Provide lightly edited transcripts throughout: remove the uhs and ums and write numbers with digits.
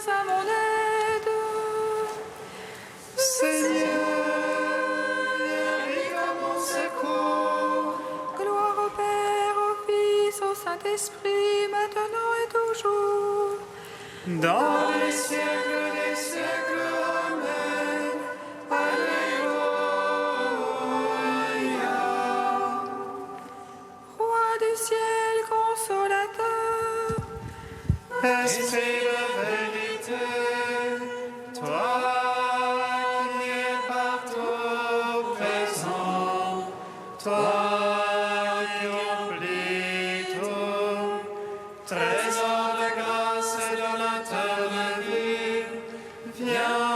à mon aide. Seigneur, viens à mon secours. Gloire au Père, au Fils, au Saint-Esprit, maintenant et toujours. Dans les siècles des siècles, Amen. Alléluia. Roi du ciel, consolateur, Esprit de vérité, toi qui es partout présent, toi qui remplis tout, trésor de grâce et donateur de vie, viens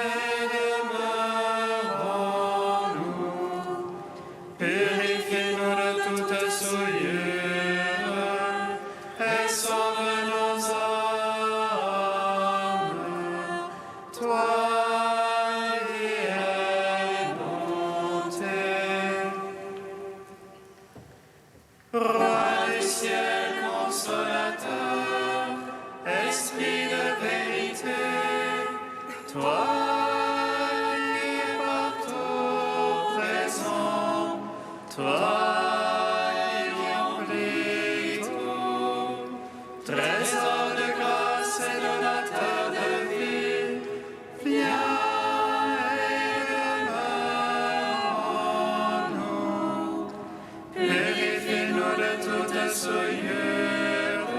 et demeure en nous. Purifie-nous de toute souillure et sauve nos âmes. Toi qui es monté, Roi du ciel consolateur, Esprit de vérité, toi qui es partout présent, toi qui remplis tout, trésor de grâce et donateur de vie, viens et demeure en nous. Purifie-nous de toute souillure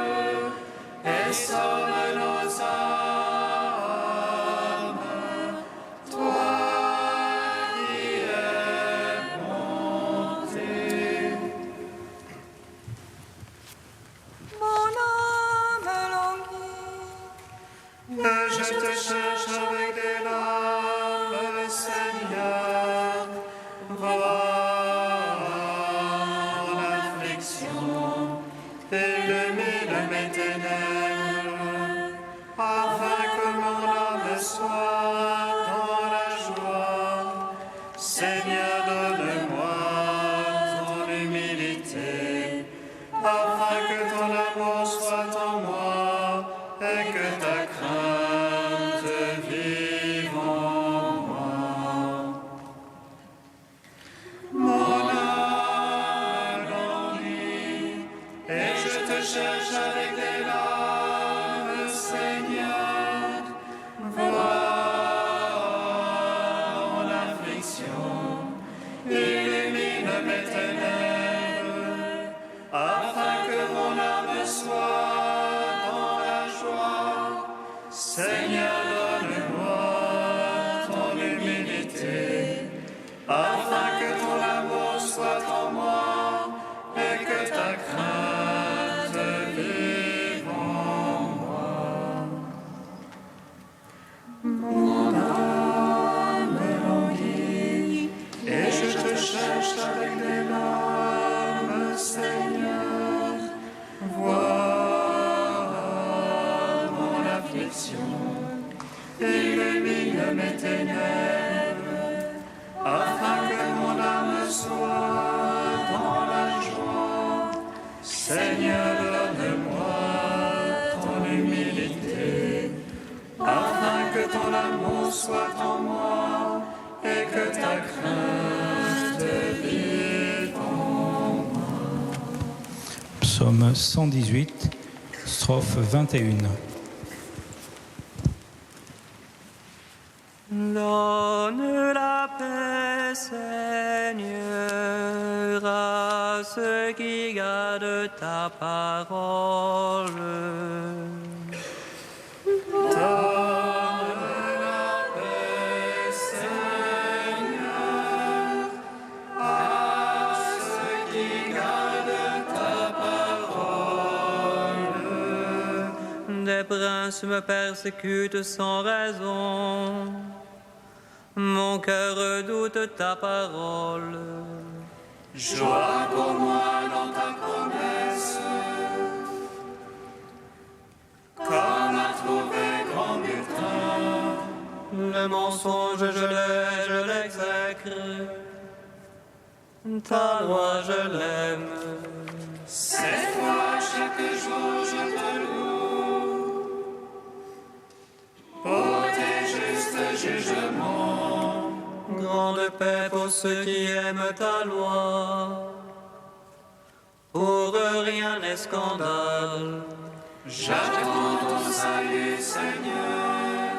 et sauve nos âmes. Toi qui es monté. mon âme languit. Et je te cherche avec des larmes, Seigneur. Vois mon affliction, illumine mes ténèbres, afin que mon âme soit dans la joie. Seigneur, donne-moi ton humilité, afin que ton amour soit en moi et que ta crainte vive en moi. Mon âme languit, et je te cherche avec des larmes, Seigneur. Vois mon affliction, illumine mes ténèbres, afin que mon âme soit dans la joie. Seigneur, donne-moi ton humilité, afin que ton amour soit en moi et que ta crainte vive en moi. Mon âme languit, et je te cherche avec des larmes, Seigneur. Vois mon affliction, illumine mes ténèbres, afin que mon âme soit dans la joie. Seigneur, donne-moi ton humilité, afin que ton amour soit en moi et que ta crainte vive en moi. Psaume 118, strophe 21. Donne la paix, Seigneur, à ceux qui gardent ta parole. Donne la paix, Seigneur, à ceux qui gardent ta parole. Des princes me persécutent sans raison. Mon cœur redoute ta parole. Joie pour moi dans ta promesse, comme à trouver grand butin. Le mensonge, je l'exècre. Ta loi, je l'aime. C'est toi chaque jour je te loue. ceux qui aiment ta loi. Pour eux, rien n'est scandale. J'attends ton salut, Seigneur.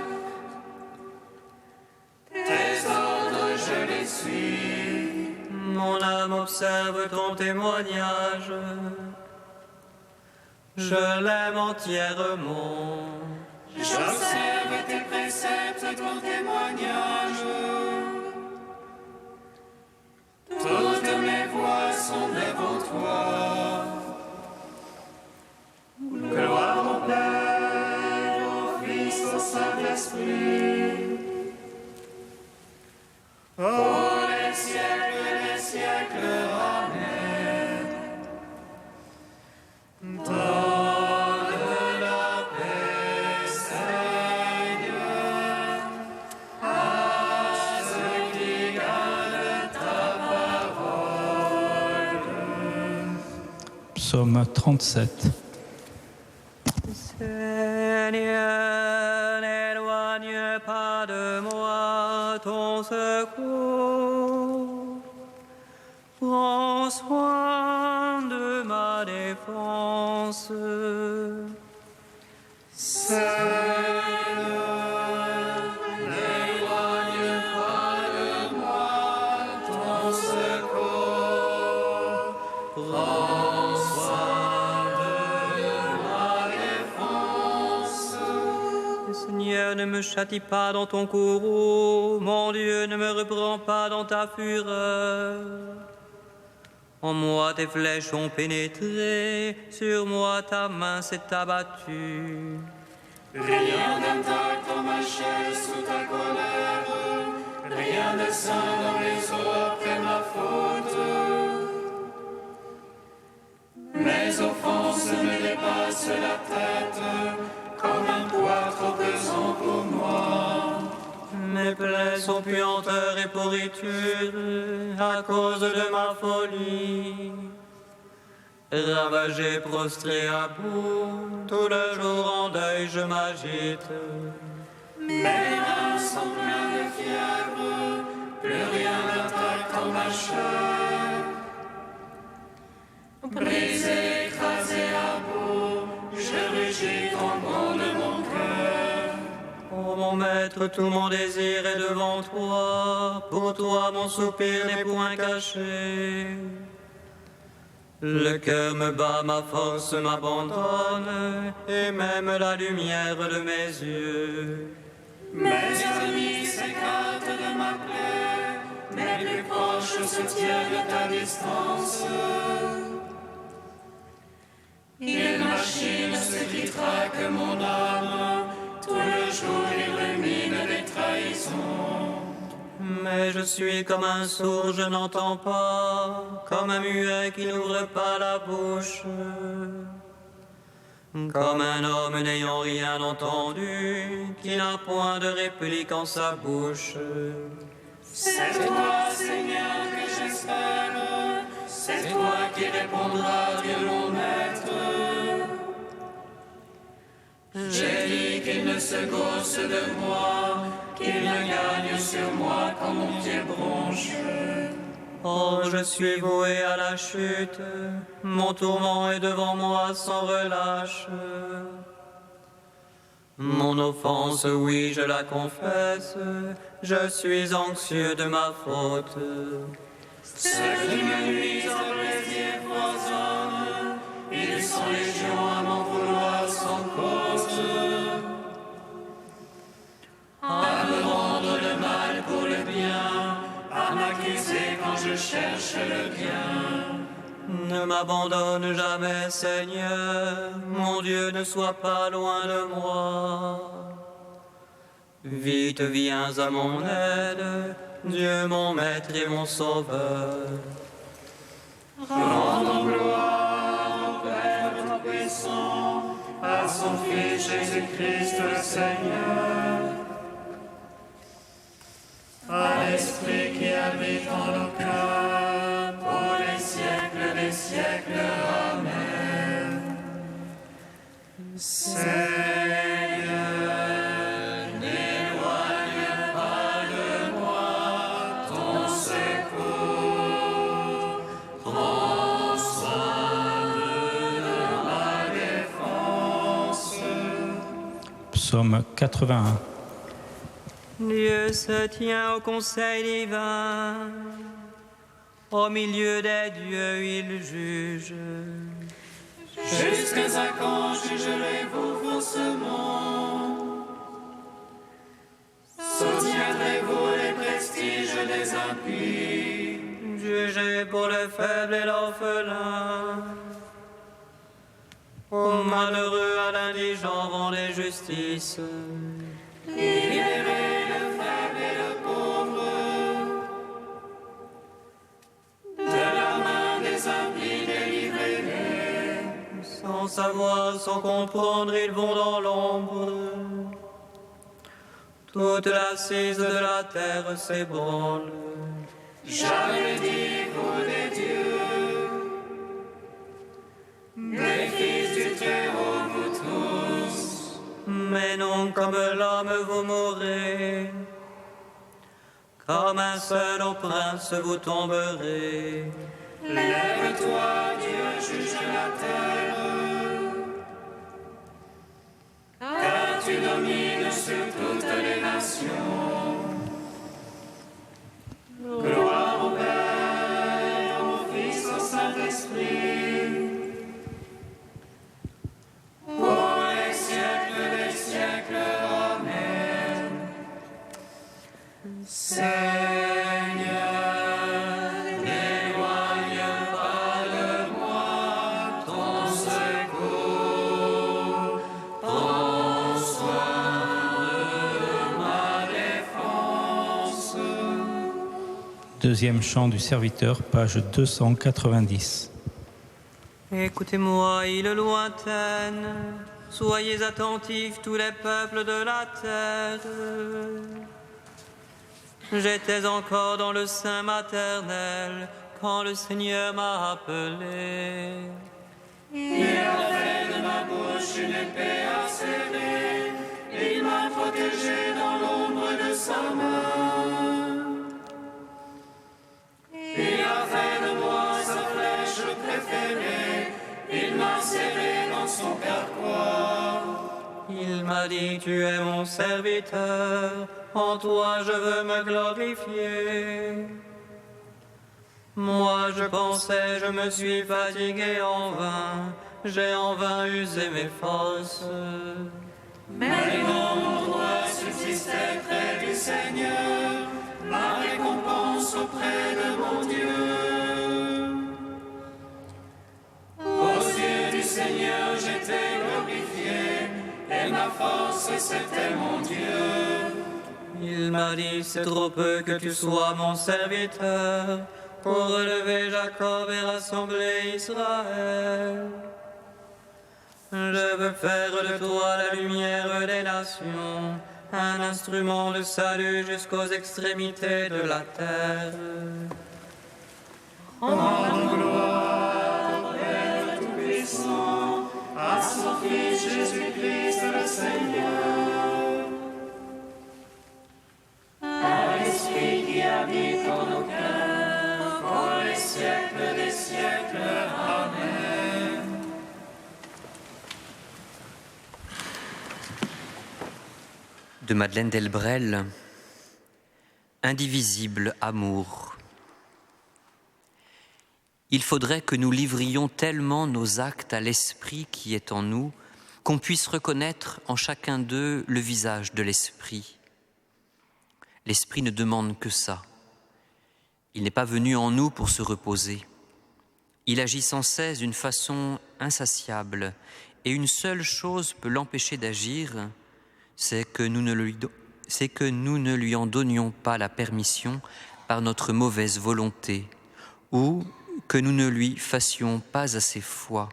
Tes ordres, je les suis. Mon âme observe ton témoignage. Je l'aime entièrement. J'observe tes préceptes, ton témoignage. Toutes mes voies sont devant toi. Gloire au Père, au Fils, au Saint-Esprit. Pour les siècles des siècles, Amen. Donne la paix, Seigneur, à ceux qui gardent ta parole. Psaume 37. Seigneur, n'éloigne pas de moi ton secours. Prends soin de ma défense. Seigneur, n'éloigne pas de moi ton secours. Prends soin de ma défense. Seigneur, ne me châtie pas dans ton courroux. Mon Dieu, ne me reprends pas dans ta fureur. En moi tes flèches ont pénétré, sur moi ta main s'est abattue. Rien d'intact en ma chair sous ta colère, rien de sain dans les eaux après ma faute. Mes offenses me dépassent la tête, comme un poids trop pesant pour moi. Mes plaies sont puanteur et pourriture à cause de ma folie. Ravagé, prostré à bout, tout le jour en deuil je m'agite. Mes reins sont pleins de fièvre, plus rien d'intact en ma chair. Brisé, écrasé à bout, je rugis en bon de mon cœur. Ô mon maître, tout mon désir est devant toi. Pour toi, mon soupir n'est point caché. Le cœur me bat, ma force m'abandonne, et même la lumière de mes yeux. Mes amis s'écartent de ma plaie, mes plus proches se tiennent à distance. Ils machinent ce qui traque mon âme, tout le jour ils ruminent des trahisons. Mais je suis comme un sourd, je n'entends pas, comme un muet qui n'ouvre pas la bouche. Comme un homme n'ayant rien entendu, qui n'a point de réplique en sa bouche. C'est toi, Seigneur, que j'espère, c'est toi qui répondras, Dieu mon maître. J'ai dit qu'il ne se gosse de moi, qu'il ne gagne sur moi quand mon pied bronche. Oh, je suis voué à la chute, mon tourment est devant moi sans relâche. Mon offense, oui, je la confesse, je suis anxieux de ma faute. Ceux qui me nuisent en plaisir foisonnent, ils sont légions à m'en vouloir sans cause. À me rendre le mal pour le bien, à m'accuser quand je cherche le bien. Ne m'abandonne jamais, Seigneur, mon Dieu, ne sois pas loin de moi. Vite viens à mon aide, Dieu mon maître et mon sauveur. Rendons gloire au Père Tout-Puissant, à son Fils Jésus-Christ le Seigneur, à l'Esprit qui habite en nos cœurs, pour les siècles des siècles. Amen. Seigneur, n'éloigne pas de moi ton secours. Psaume 81. Dieu se tient au conseil divin. Au milieu des dieux, il juge. Jusqu'à quand jugerez-vous faussement? Soutiendrez-vous les prestiges des impies? Jugez pour le faible et l'orphelin. Au malheureux, à l'indigent, rendez justice. Libérez le faible et le pauvre de la main des impies, délivrez-les. Sans savoir, sans comprendre, ils vont dans l'ombre. Toute l'assise de la terre s'ébranle. Jamais dit vous des dieux, des fils du Très-Haut, vous tous. Mais non comme l'homme vous mourrez, comme un seul au prince vous tomberez. Lève-toi, Dieu, juge la terre, car tu domines sur toutes les nations. Gloire au Père, au Fils, au Saint-Esprit, pour les siècles des siècles. Amen. Seigneur, n'éloigne pas de moi ton secours, prends soin de ma défense. Deuxième chant du serviteur, page 290. Écoutez-moi, île lointaine, soyez attentifs tous les peuples de la terre. J'étais encore dans le sein maternel quand le Seigneur m'a appelé. Il a fait de ma bouche une épée acérée, il m'a protégé dans l'ombre de sa main. Il a fait de moi sa flèche préférée, il m'a serré dans son carquois. Il m'a dit, tu es mon serviteur, en toi je veux me glorifier. Moi je pensais, je me suis fatigué en vain, j'ai en vain usé mes forces. Mais mon droit subsistait près du Seigneur, ma récompense auprès de mon Dieu. Aux yeux du Seigneur j'étais glorifié, et ma force c'était mon Dieu. Il m'a dit, c'est trop peu que tu sois mon serviteur, pour relever Jacob et rassembler Israël. Je veux faire de toi la lumière des nations, un instrument de salut jusqu'aux extrémités de la terre. Rends gloire au Père Tout-Puissant, à son Fils Jésus-Christ le Seigneur, à l'Esprit qui habite en nos cœurs, pour les siècles des siècles. Amen. De Madeleine Delbrel, indivisible amour. Il faudrait que nous livrions tellement nos actes à l'esprit qui est en nous, qu'on puisse reconnaître en chacun d'eux le visage de l'esprit. L'esprit ne demande que ça. Il n'est pas venu en nous pour se reposer. Il agit sans cesse d'une façon insatiable, et une seule chose peut l'empêcher d'agir, c'est que nous ne lui en donnions pas la permission par notre mauvaise volonté, ou que nous ne lui fassions pas assez foi,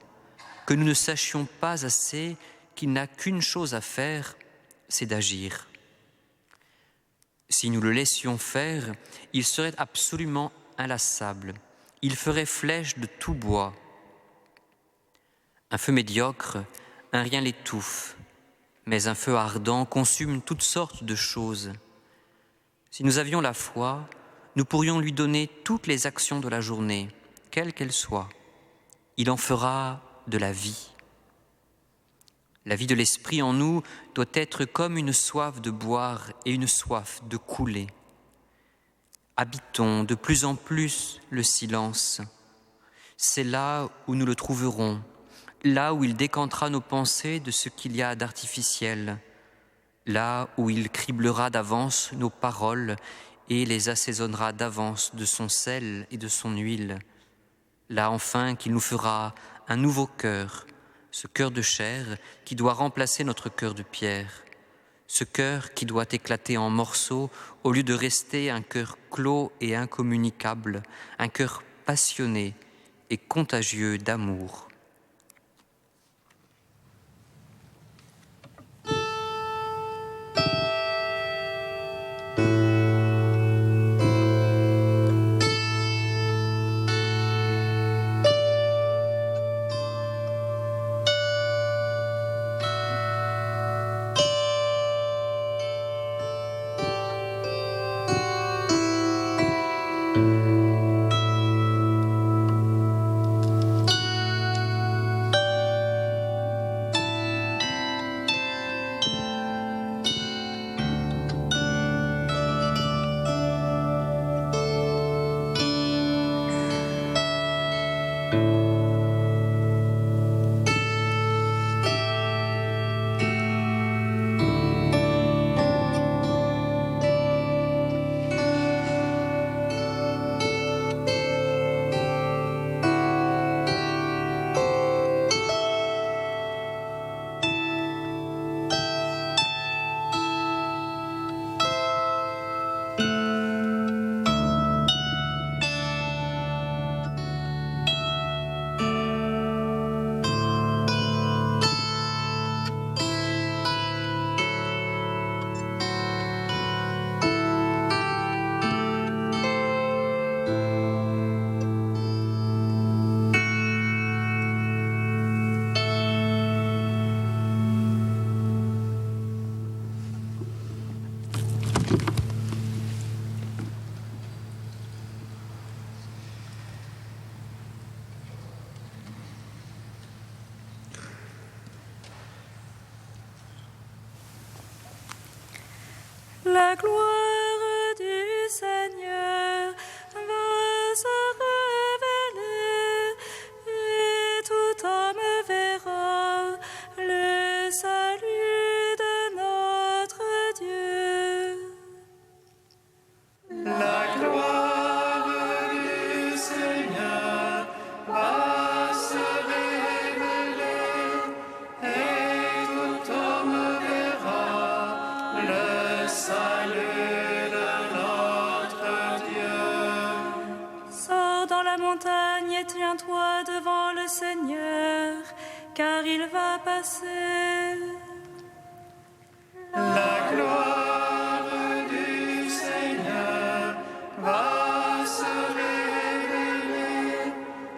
que nous ne sachions pas assez qu'il n'a qu'une chose à faire, c'est d'agir. Si nous le laissions faire, il serait absolument inlassable, il ferait flèche de tout bois. Un feu médiocre, un rien l'étouffe, mais un feu ardent consume toutes sortes de choses. Si nous avions la foi, nous pourrions lui donner toutes les actions de la journée, quelles qu'elles soient. Il en fera de la vie. La vie de l'Esprit en nous doit être comme une soif de boire et une soif de couler. Habitons de plus en plus le silence. C'est là où nous le trouverons, là où il décantera nos pensées de ce qu'il y a d'artificiel, là où il criblera d'avance nos paroles et les assaisonnera d'avance de son sel et de son huile, là enfin qu'il nous fera un nouveau cœur, ce cœur de chair qui doit remplacer notre cœur de pierre, ce cœur qui doit éclater en morceaux au lieu de rester un cœur clos et incommunicable, un cœur passionné et contagieux d'amour. La gloire du Seigneur va se révéler et tout homme verra le salut de notre Dieu. La gloire du Seigneur va se révéler et tout homme verra le salut de notre Dieu. Sors dans la montagne et tiens-toi devant le Seigneur, car il va passer. La gloire du Seigneur va se révéler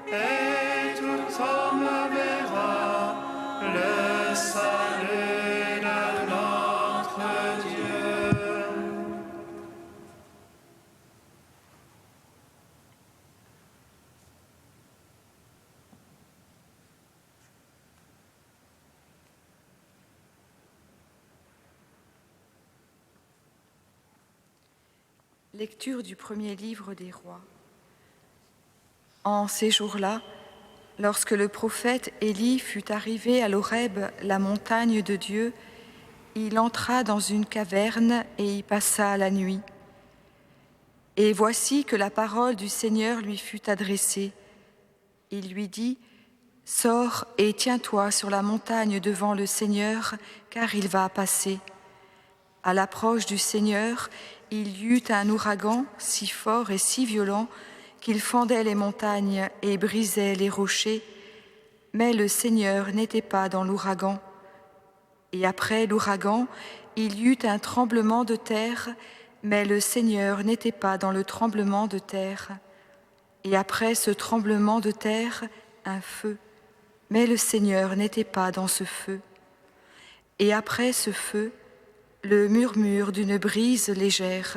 et tout homme verra le salut de notre Dieu. Lecture du premier livre des rois. En ces jours-là, lorsque le prophète Élie fut arrivé à l'Horeb, la montagne de Dieu, il entra dans une caverne et y passa la nuit. Et voici que la parole du Seigneur lui fut adressée. Il lui dit : « Sors et tiens-toi sur la montagne devant le Seigneur, car il va passer. » À l'approche du Seigneur, il y eut un ouragan si fort et si violent qu'il fendait les montagnes et brisait les rochers, mais le Seigneur n'était pas dans l'ouragan. Et après l'ouragan, il y eut un tremblement de terre, mais le Seigneur n'était pas dans le tremblement de terre. Et après ce tremblement de terre, un feu, mais le Seigneur n'était pas dans ce feu. Et après ce feu, le murmure d'une brise légère.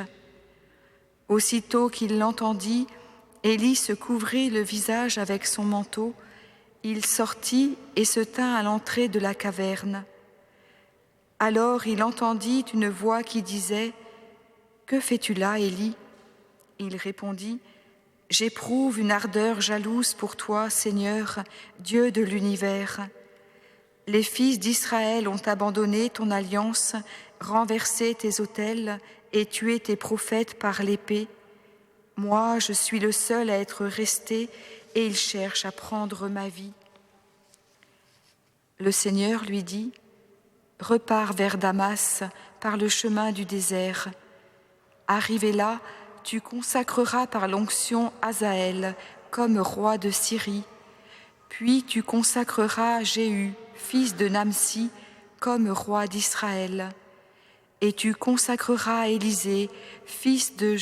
Aussitôt qu'il l'entendit, Élie se couvrit le visage avec son manteau. Il sortit et se tint à l'entrée de la caverne. Alors il entendit une voix qui disait « Que fais-tu là, Élie ?» Il répondit « J'éprouve une ardeur jalouse pour toi, Seigneur, Dieu de l'univers. Les fils d'Israël ont abandonné ton alliance, renversé tes autels et tué tes prophètes par l'épée. Moi, je suis le seul à être resté et ils cherchent à prendre ma vie. » Le Seigneur lui dit « Repars vers Damas par le chemin du désert. Arrivé là, tu consacreras par l'onction Hazaël comme roi de Syrie. Puis tu consacreras Jéhu, fils de Namsi, comme roi d'Israël. Et tu consacreras Élisée, fils de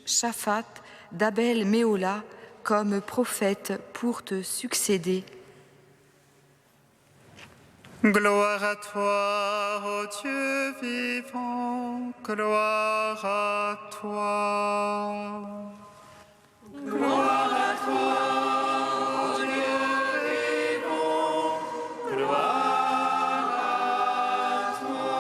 Shaphat, d'Abel Méola, comme prophète pour te succéder. » Gloire à toi, ô Dieu vivant, gloire à toi. Gloire à toi, ô Dieu vivant, gloire à toi.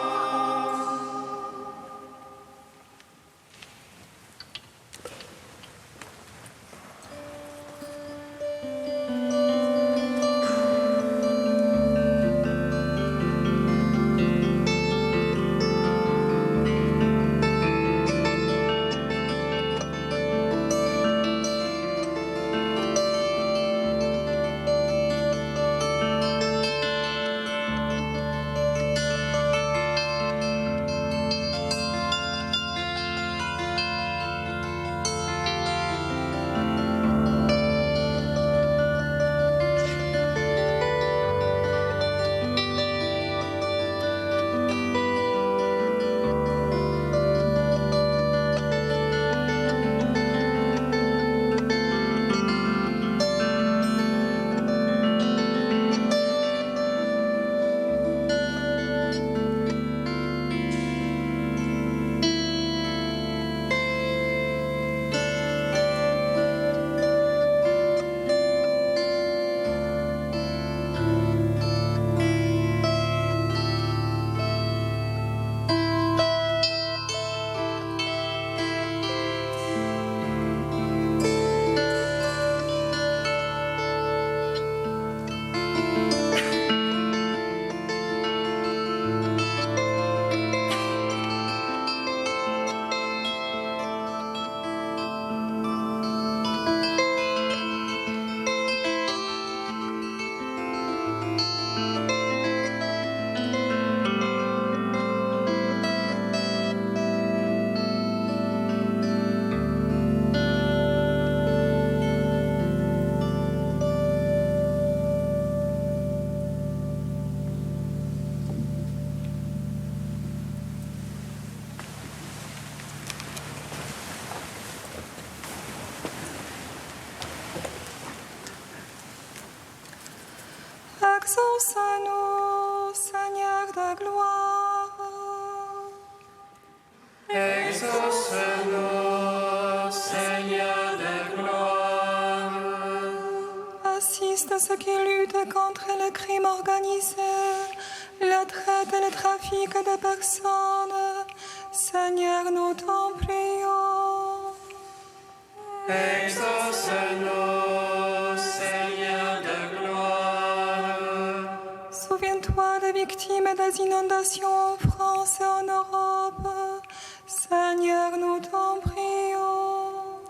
Exauce-nous, Seigneur de gloire. Exauce-nous, Seigneur de gloire. Assiste ceux qui luttent contre le crime organisé, la traite et le trafic de personnes. Seigneur, nous t'en prions. Exauce-nous, Seigneur de gloire. Souviens-toi des victimes des inondations en France et en Europe. Seigneur, nous t'en prions.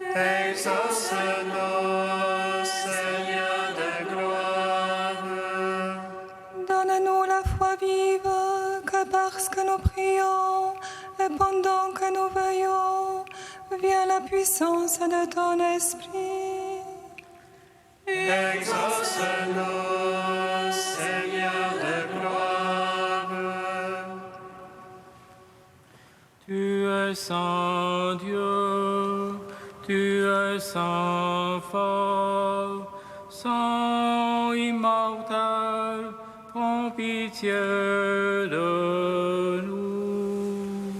Exauce-nous, Seigneur de gloire. Donne-nous la foi vive, que parce que nous prions et pendant que nous veillons, vient la puissance de ton esprit. Exauce-nous, Seigneur de gloire. Tu es saint Dieu, tu es saint fort, saint immortel, prends pitié de nous.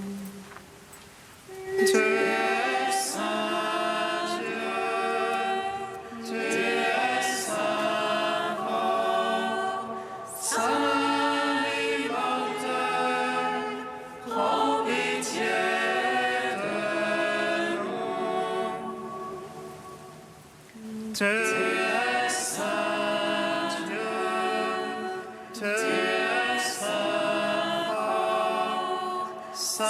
Tu es saint Dieu, tu es saint fort, saint immortel. Tu es saint Dieu, tu es saint fort, saint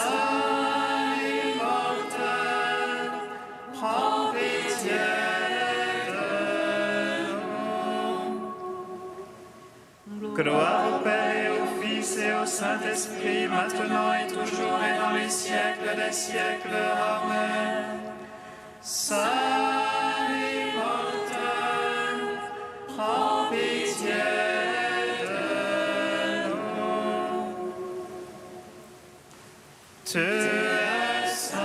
immortel, prends pitié de nous. Gloire au Père et au Fils et au Saint-Esprit, maintenant et toujours et dans les siècles des siècles. Amen. Saint immortel, prends pitié de nous. Tu es saint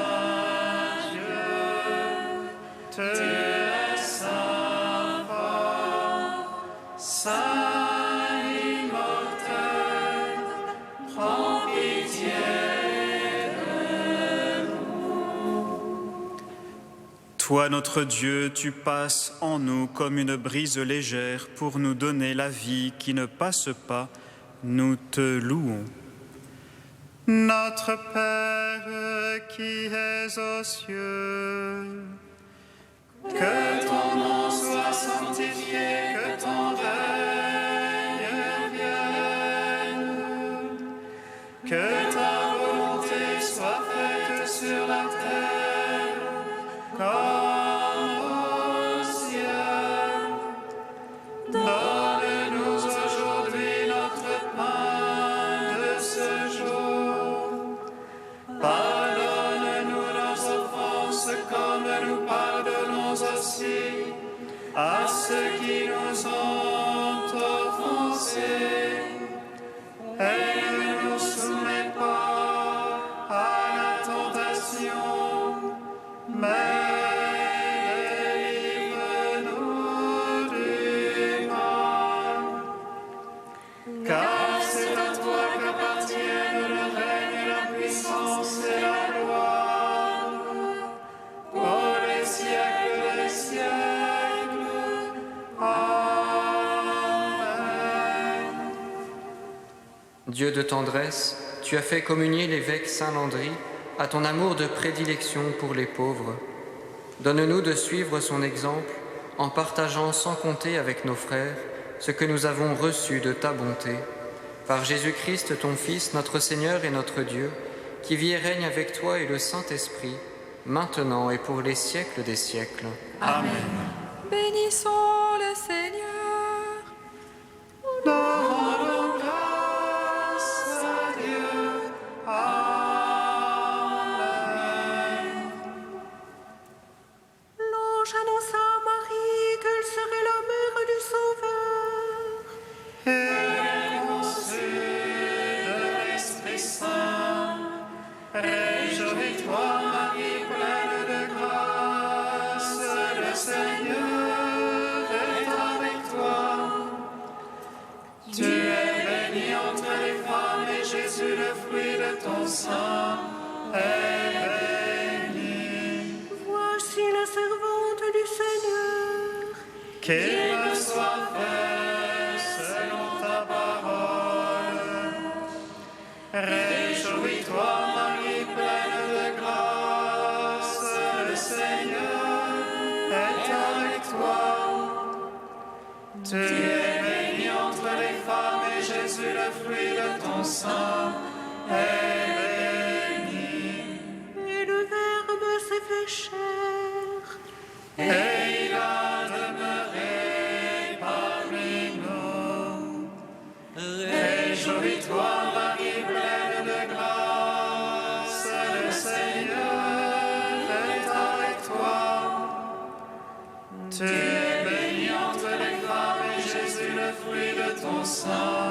Dieu, tu es saint fort, saint immortel, prends pitié de nous. Toi, notre Dieu, tu passes en nous comme une brise légère pour nous donner la vie qui ne passe pas. Nous te louons. Notre Père qui es aux cieux, que ton nom soit sanctifié, que ton règne vienne, que ta volonté soit faite sur la terre comme au ciel. Donne-nous aujourd'hui notre pain de ce jour. Pardonne-nous nos offenses comme nous pardonnons aussi à ceux qui nous ont offensés. Et ne nous soumets pas à la tentation, mais délivre-nous du mal. Car c'est à toi qu'appartiennent le règne, la puissance et la gloire, pour les siècles des siècles. Amen. Dieu de tendresse, tu as fait communier l'évêque Saint Landry à ton amour de prédilection pour les pauvres. Donne-nous de suivre son exemple en partageant sans compter avec nos frères ce que nous avons reçu de ta bonté. Par Jésus-Christ, ton Fils, notre Seigneur et notre Dieu, qui vit et règne avec toi et le Saint-Esprit, maintenant et pour les siècles des siècles. Amen. Bénissons le Seigneur. Nous rendons grâce à Dieu. Amen. L'ange annonça à Marie qu'elle serait la mère du Sauveur. Et conçue de l'Esprit Saint, réjouis-toi, Marie, pleine de grâce, le Seigneur est avec toi. Tu es bénie entre les femmes et Jésus, le fruit de ton sein, est béni. Voici la servante du Seigneur. Qu'il me soit fait selon ta parole. Réjouis-toi, Marie, pleine de grâce, le Seigneur est avec toi. Tu es bénie entre les femmes et Jésus, le fruit de ton sein, est béni. Et le Verbe s'est fait chair. Et il a demeuré parmi nous. Réjouis-toi, Marie, pleine de grâce, le Seigneur est avec toi. Tu es bénie entre les femmes et Jésus, le fruit de ton sein,